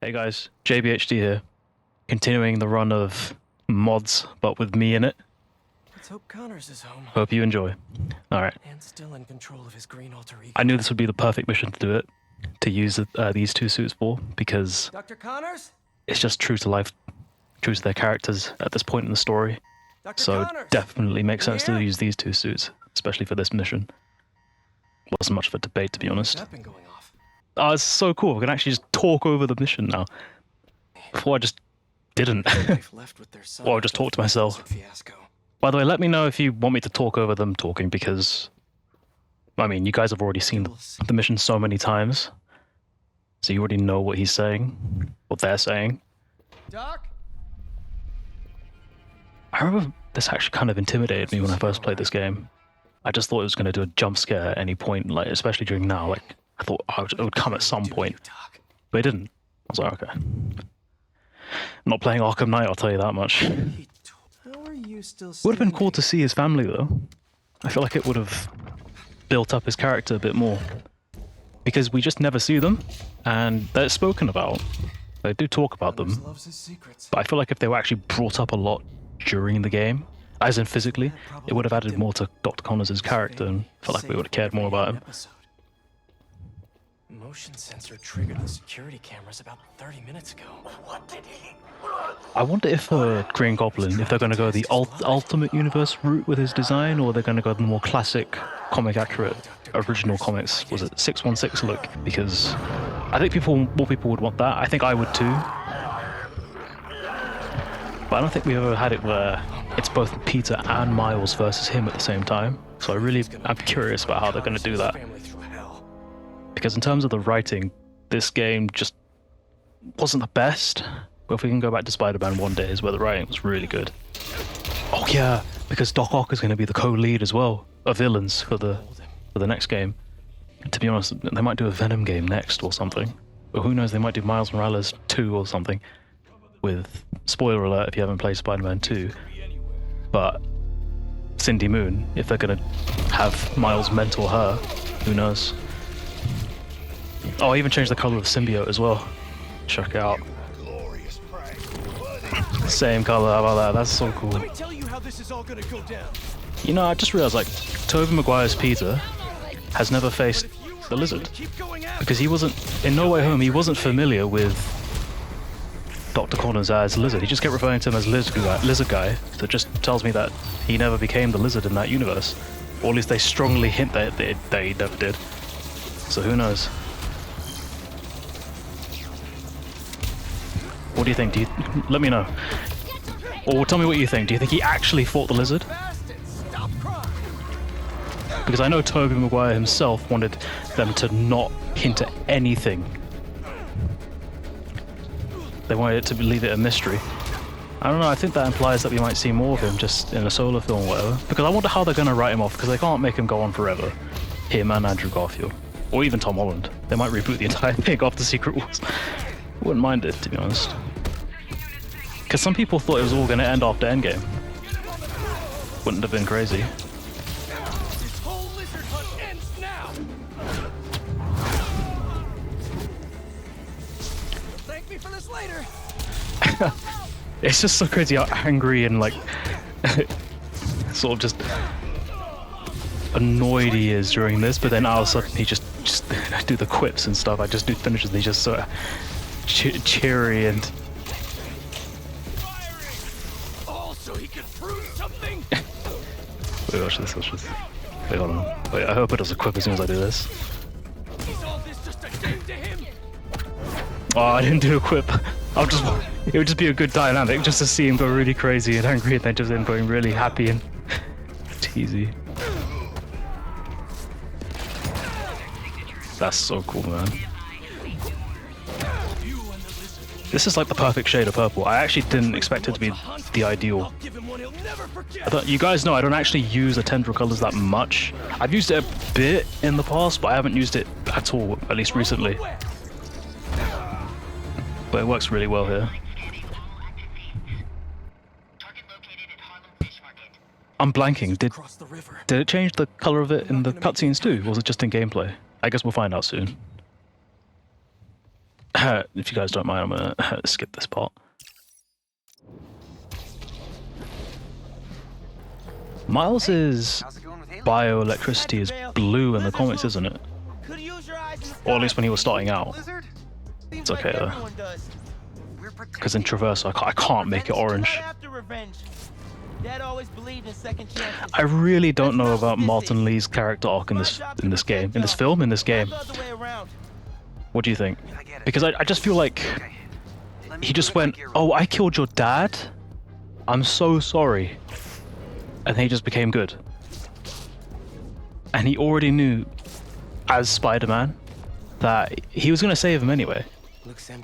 Hey guys, JBHD here, continuing the run of mods, but with me in it. Let's hope Connors is home. Hope you enjoy. Alright. And still in control of his green alter ego. I knew this would be the perfect mission to do it, to use these two suits for, because Dr. Connors? it's just true to life, true to their characters at this point in the story. Dr. So Connors? it definitely makes sense to Yeah? use these two suits, especially for this mission. Wasn't much of a debate, to be honest. What's that been going off? Oh, it's so cool. We can actually just talk over the mission now. Before I just didn't. Wife left with their son Or I just talked to myself. Fiasco. By the way, let me know if you want me to talk over them talking, because, I mean, you guys have already seen the mission so many times, so you already know what he's saying, what they're saying. Doc? I remember this actually kind of intimidated me when I first played this game. I just thought it was going to do a jump scare at any point, like especially during now. Like I thought it would come at some point, but it didn't. I was like, okay. I'm not playing Arkham Knight, I'll tell you that much. How are you still Would have been cool standing? to see his family though. I feel like it would have built up his character a bit more. Because we just never see them, and they're spoken about. They do talk about Connors them, loves his secrets. but I feel like if they were actually brought up a lot during the game, as in physically, it would have added more to Dr. Connors' character, and I feel like we would have cared more about him. Motion sensor triggered the security cameras about 30 minutes ago. What did he? I wonder if Green Goblin, if they're going to go the Ultimate Universe route with his design, or they're going to go the more classic, comic accurate, original comics, was it 616 look? Because I think more people would want that. I think I would too. But I don't think we've ever had it where it's both Peter and Miles versus him at the same time. So I'm curious about how they're going to do that. Because in terms of the writing, this game just wasn't the best. But if we can go back to Spider-Man 1 Days, where the writing was really good. Oh yeah, because Doc Ock is going to be the co-lead as well of villains for the next game. To be honest, they might do a Venom game next or something. But who knows, they might do Miles Morales 2 or something. With, spoiler alert if you haven't played Spider-Man 2. But Cindy Moon, if they're going to have Miles mentor her, who knows. Oh, I even changed the color of the Symbiote as well. Check it out. Same color, how about that? That's so cool. Let me tell you how this is all gonna go down. You know, I just realized, like, Tobey Maguire's Peter has never faced the Lizard. Because he wasn't, in No Way Home, he wasn't familiar with Dr. Connors as Lizard. He just kept referring to him as Lizard Guy. So it just tells me that he never became the Lizard in that universe. Or at least they strongly hint that he never did. So who knows? What do you think? Let me know. Or tell me what you think. Do you think he actually fought the Lizard? Because I know Tobey Maguire himself wanted them to not hint at anything. They wanted it to leave it a mystery. I don't know, I think that implies that we might see more of him just in a solo film or whatever. Because I wonder how they're going to write him off, because they can't make him go on forever. Him and Andrew Garfield. Or even Tom Holland. They might reboot the entire thing after Secret Wars. Wouldn't mind it, to be honest. Because some people thought it was all going to end after Endgame. Wouldn't have been crazy. This whole lizard hunt ends now. Thank me for this later. It's just so crazy how angry and like sort of just annoyed he is during this, but then all of a sudden he just do the quips and stuff. I just do finishes and he's just so cheery and So he could prove something. wait, watch this. Wait, hold on. Wait, I hope it does a quip as soon as I do this. Is all this just a game to him? Oh, I didn't do a quip. It would just be a good dynamic just to see him go really crazy and angry, and then just him going really happy and teasy. That's so cool, man. This is like the perfect shade of purple. I actually didn't expect it to be the ideal. You guys know I don't actually use the Tendril colors that much. I've used it a bit in the past, but I haven't used it at all, at least recently. But it works really well here. I'm blanking. Did it change the color of it in the cutscenes too, or was it just in gameplay? I guess we'll find out soon. If you guys don't mind, I'm gonna skip this part. Miles's bioelectricity is blue in the comics, isn't it? Or at least when he was starting out. It's okay though. Because in Traverse, I can't make it orange. I really don't know about Martin Lee's character arc in this game, in this film, in this game. What do you think? Because I just feel like he just went, "Oh, I killed your dad. I'm so sorry," and he just became good. And he already knew, as Spider-Man, that he was going to save him anyway.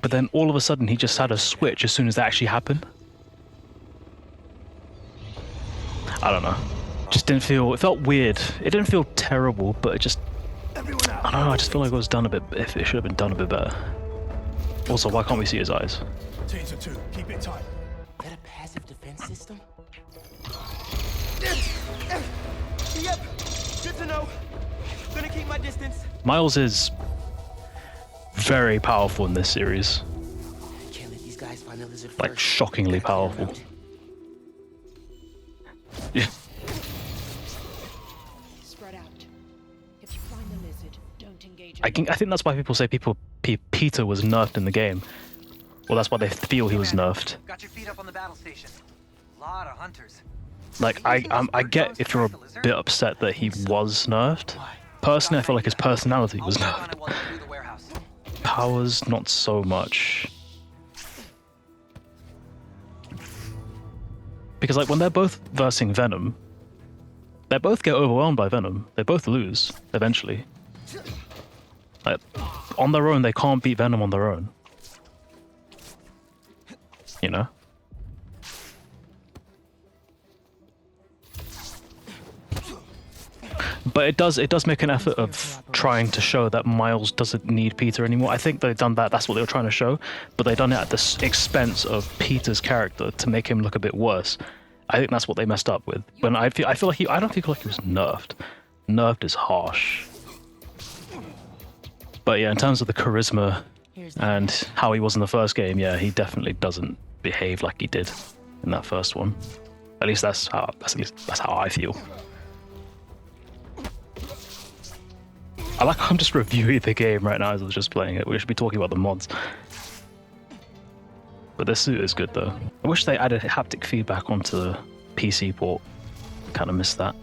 But then all of a sudden, he just had a switch as soon as that actually happened. I don't know. Just didn't feel. It felt weird. It didn't feel terrible, but it just. I don't know. I just feel like it was done a bit. If it should have been done a bit better. Also, why can't we see his eyes? Teams of 2, keep it tight. Is that a passive defense system? Yep. Good to know. Gonna keep my distance. Miles is very powerful in this series. Can't let these guys find the lizard Like first. shockingly powerful. Yeah. Spread out. If you find the lizard, don't engage. I think that's why people say Peter was nerfed in the game. Well, that's why they feel he was nerfed. Got your feet up on the battle station. Lot of hunters. Like I get if you're a bit upset that he was nerfed. Personally, I feel like his personality was nerfed. Powers, not so much. Because like when they're both versing Venom, they both get overwhelmed by Venom. They both lose eventually. Like on their own, they can't beat Venom on their own. You know? But it does make an effort of trying to show that Miles doesn't need Peter anymore. I think they've done that. That's what they were trying to show, but they've done it at the expense of Peter's character to make him look a bit worse. I think that's what they messed up with. When I feel like I don't feel like he was nerfed. Nerfed is harsh. But yeah, in terms of the charisma and how he was in the first game, yeah, he definitely doesn't behave like he did in that first one. At least that's how I feel. I like how I'm just reviewing the game right now as I was just playing it. We should be talking about the mods. But the suit is good though. I wish they added haptic feedback onto the PC port. Kind of missed that.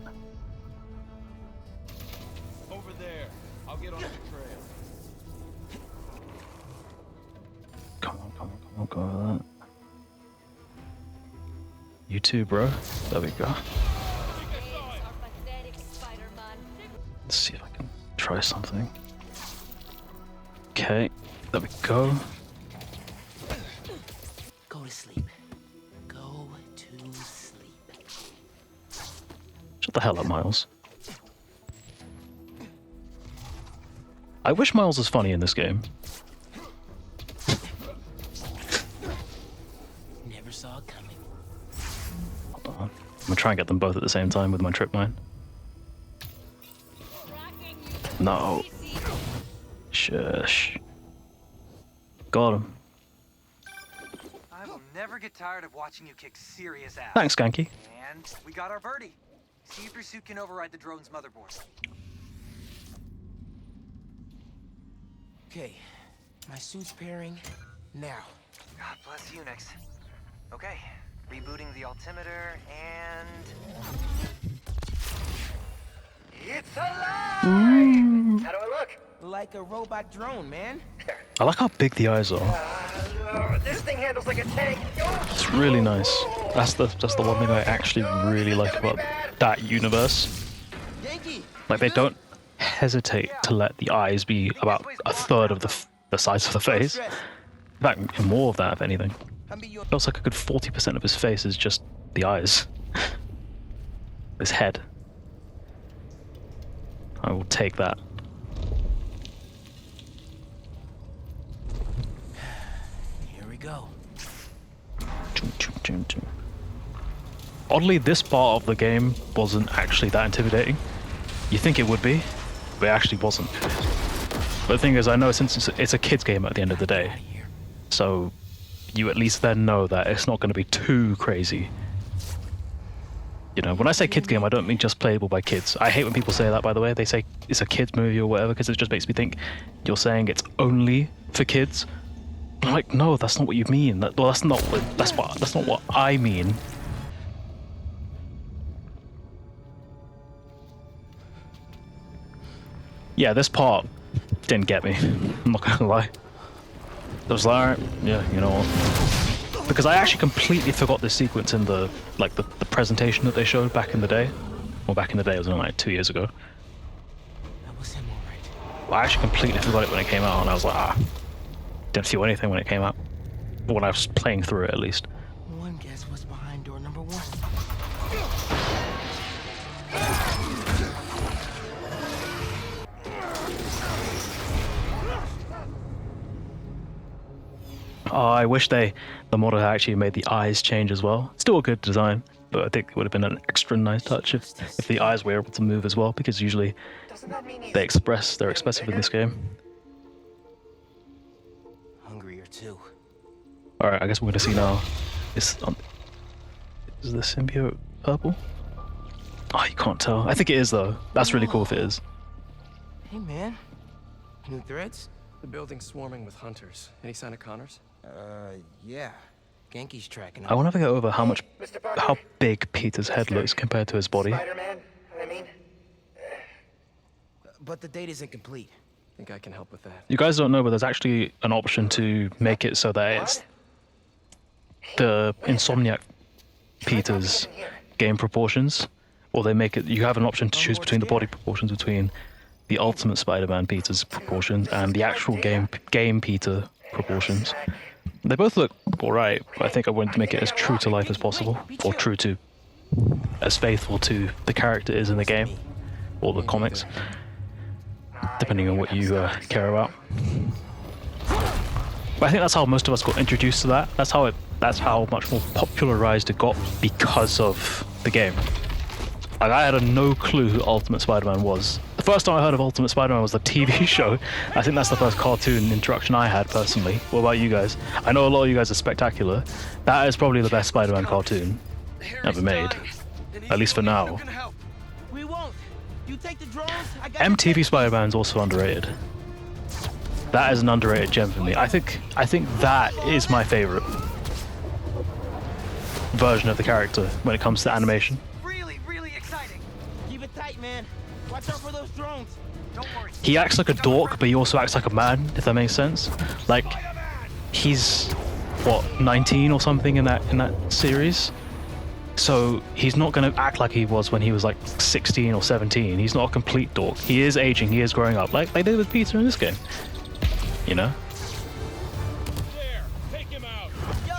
Over there. I'll get on the trail. Come on, go over that. You too, bro. There we go. Let's see if I can try something. Okay, there we go. Go to sleep. Go to sleep. Shut the hell up, Miles. I wish Miles was funny in this game. Never saw it coming. Hold on. I'm gonna try and get them both at the same time with my trip mine. No. Shush. Got him. I will never get tired of watching you kick serious ass. Thanks, Skanky. And we got our birdie. See if your suit can override the drone's motherboard. Okay. My suit's pairing now. God bless Unix. Okay. Rebooting the altimeter and... It's alive! How do I look? Like a robot drone, man. I like how big the eyes are. This thing handles like a tank. It's really nice. That's the one thing I actually really like about that universe. Yankee. Like they don't hesitate to let the eyes be about a third of the size of the face. In fact, more of that, if anything. Feels like a good 40% of his face is just the eyes. His head. I will take that. Here we go. Oddly, this part of the game wasn't actually that intimidating. You think it would be, but it actually wasn't. But the thing is, I know since it's a kid's game at the end of the day, so you at least then know that it's not going to be too crazy. You know, when I say kids game, I don't mean just playable by kids. I hate when people say that, by the way. They say it's a kids movie or whatever, because it just makes me think you're saying it's only for kids. I'm like, no, that's not what you mean. Well, that's not what I mean. Yeah, this part didn't get me. I'm not gonna lie. It was like, yeah, you know what? Because I actually completely forgot this sequence in the presentation that they showed back in the day. Well, back in the day, it was only like 2 years ago. That was him, all right. I actually completely forgot it when it came out, and I was like, didn't feel anything when it came out. When I was playing through it, at least. One guess was behind door number 1. Oh, I wish the model had actually made the eyes change as well. Still a good design, but I think it would have been an extra nice touch if the eyes were able to move as well, because usually they're expressive in this game. Hungrier too. All right, I guess we're gonna see now. Is the symbiote purple? Oh, you can't tell. I think it is though. That's really cool if it is. Hey man, new threads? The building's swarming with hunters. Any sign of Connors? Yeah. Genki's tracking I want to get over how big Peter's head looks compared to his body. Spider-Man, I mean. But the date isn't complete. Think I can help with that. You guys don't know, but there's actually an option to make it so that it's the Insomniac Peter's game proportions, or they make it. You have an option to choose between the body proportions between the Ultimate Spider-Man Peter's proportions and the actual game Peter proportions. They both look alright, but I think I wanted to make it as true to life as possible, or as faithful to the character is in the game, or the comics, depending on what you care about. But I think that's how most of us got introduced to that. That's how much more popularized it got because of the game. Like, I had no clue who Ultimate Spider-Man was. The first time I heard of Ultimate Spider-Man was the TV show. I think that's the first cartoon interaction I had personally. What about you guys? I know a lot of you guys are spectacular. That is probably the best Spider-Man cartoon ever made. At least for now. We won't. You take the drones. MTV Spider-Man is also underrated. That is an underrated gem for me. I think that is my favorite version of the character when it comes to animation. Tight, man. Watch out for those drones. Don't worry. He acts like a dork, but he also acts like a man, if that makes sense. Like, he's what, 19 or something in that series, so he's not going to act like he was when he was like 16 or 17. He's not a complete dork. He is aging, he is growing up, like they did with Peter in this game, you know.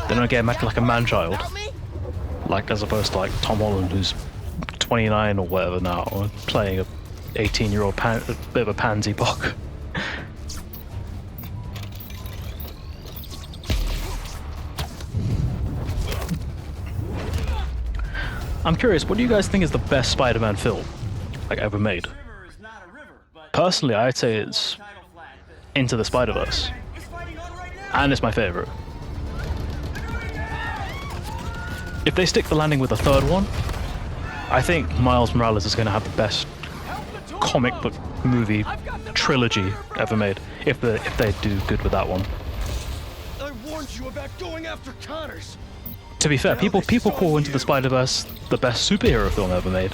They're not getting back like a man-child, like as opposed to like Tom Holland, who's 29 or whatever now, playing a 18-year-old a bit of a pansy bog. I'm curious, what do you guys think is the best Spider-Man film like ever made? Personally, I'd say it's Into the Spider-Verse, and it's my favorite. If they stick the landing with the third one, I think Miles Morales is going to have the best comic book movie trilogy ever made, if they do good with that one. I warned you about going after Connors. To be fair, people call Into the Spider-Verse the best superhero film ever made,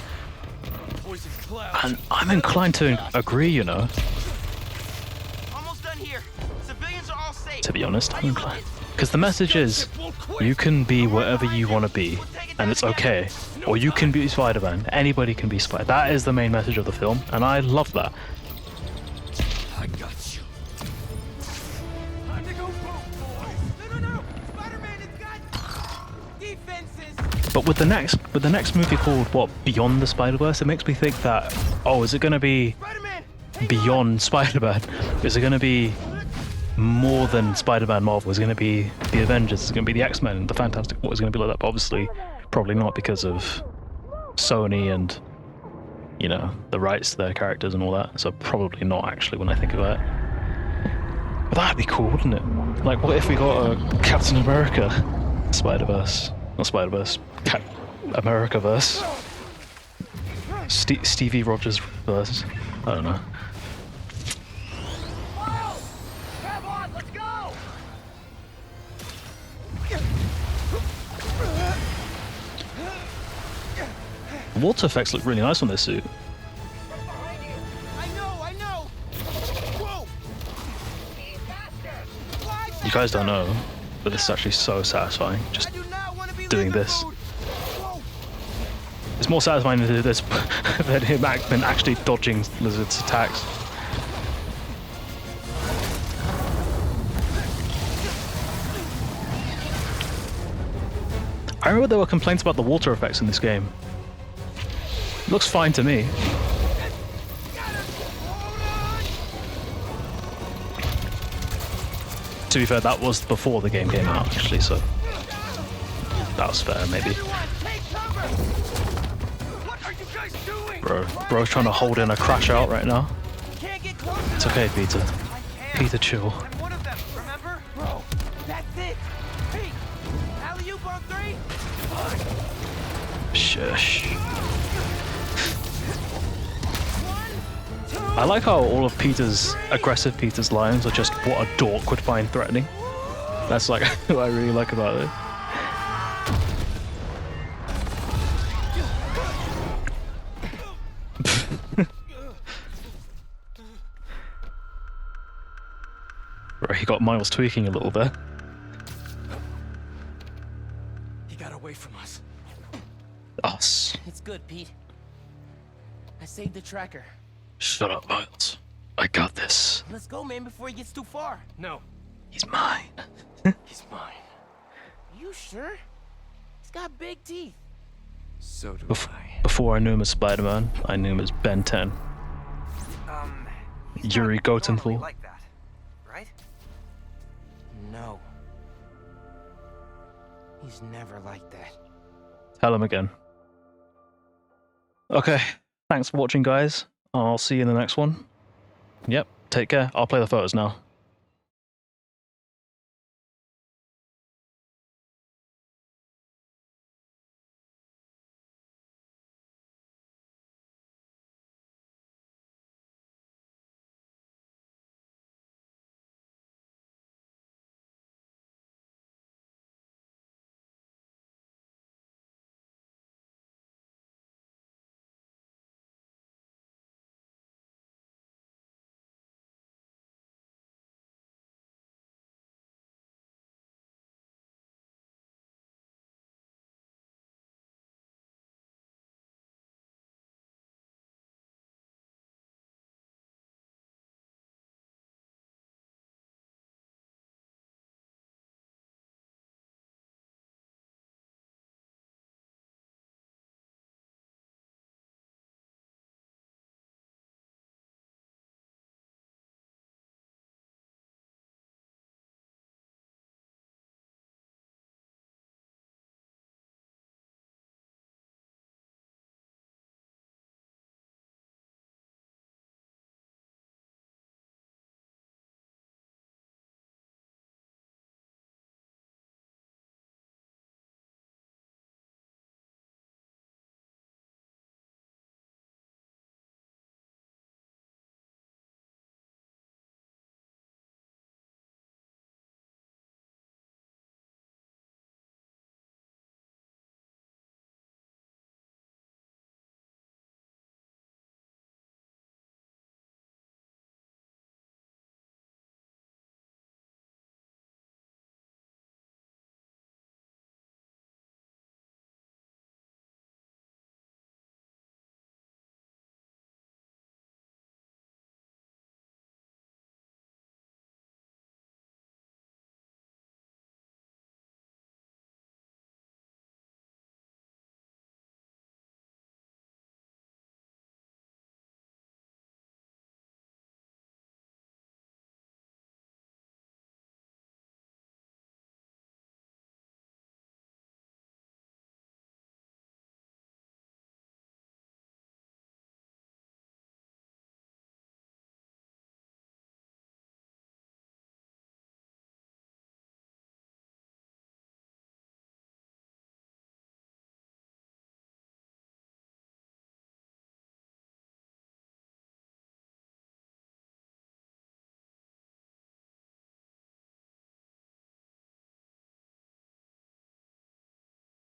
and I'm inclined to agree, you know. Almost done here. Civilians are all safe. To be honest, I'm inclined. Because the message is, you can be whatever you want to be, and it's okay. Or you can be Spider-Man. Anybody can be Spider. That is the main message of the film, and I love that. I got you. Time to go boom, boys. No. Spider-Man has got defenses. But with the next movie called what, Beyond the Spider-Verse, it makes me think that, oh, is it going to be Spider-Man. beyond Spider-Man? Is it going to be more than Spider-Man Marvel? Is it going to be the Avengers? Is it going to be the X-Men, the Fantastic Four? Is it going to be like that? But obviously, probably not, because of Sony and, you know, the rights to their characters and all that. So probably not, actually, when I think of it. That'd be cool, wouldn't it? Like, what if we got a Captain America Spider-Verse? Not Spider-Verse, America-verse. Stevie Rogers verse. I don't know. Grab on, let's go! The water effects look really nice on this suit. Behind you! I know! Whoa! You guys don't know, but this is actually so satisfying. Just I do not want to be doing lizard this. food. Whoa! It's more satisfying to do this than him actually dodging Lizard's attacks. I remember there were complaints about the water effects in this game. It looks fine to me. To be fair, that was before the game came out, actually, so that was fair, maybe. Everyone, take cover! What are you guys doing? Bro's trying to hold in a crash out right now. Can't get close It's enough. okay, Peter. I can. Peter, chill. I'm one of them, remember? Bro, that's it. Hey, alley-oop on 3. Shush. 1, 2. I like how all of aggressive Peter's lines are just what a dork would find threatening. That's like what I really like about it. Right, he got Miles tweaking a little bit. He got away from us. Us. It's good, Pete. I saved the tracker. Shut up, Miles. I got this. Let's go, man, before he gets too far. No, He's mine. he's mine. You sure? He's got big teeth. So do Before I knew him as Spider-Man, I knew him as Ben 10. He's Yuri not normally Gotenthal. like that, right? No. He's never like that. Tell him again. Okay, thanks for watching, guys. I'll see you in the next one. Yep, take care. I'll play the photos now.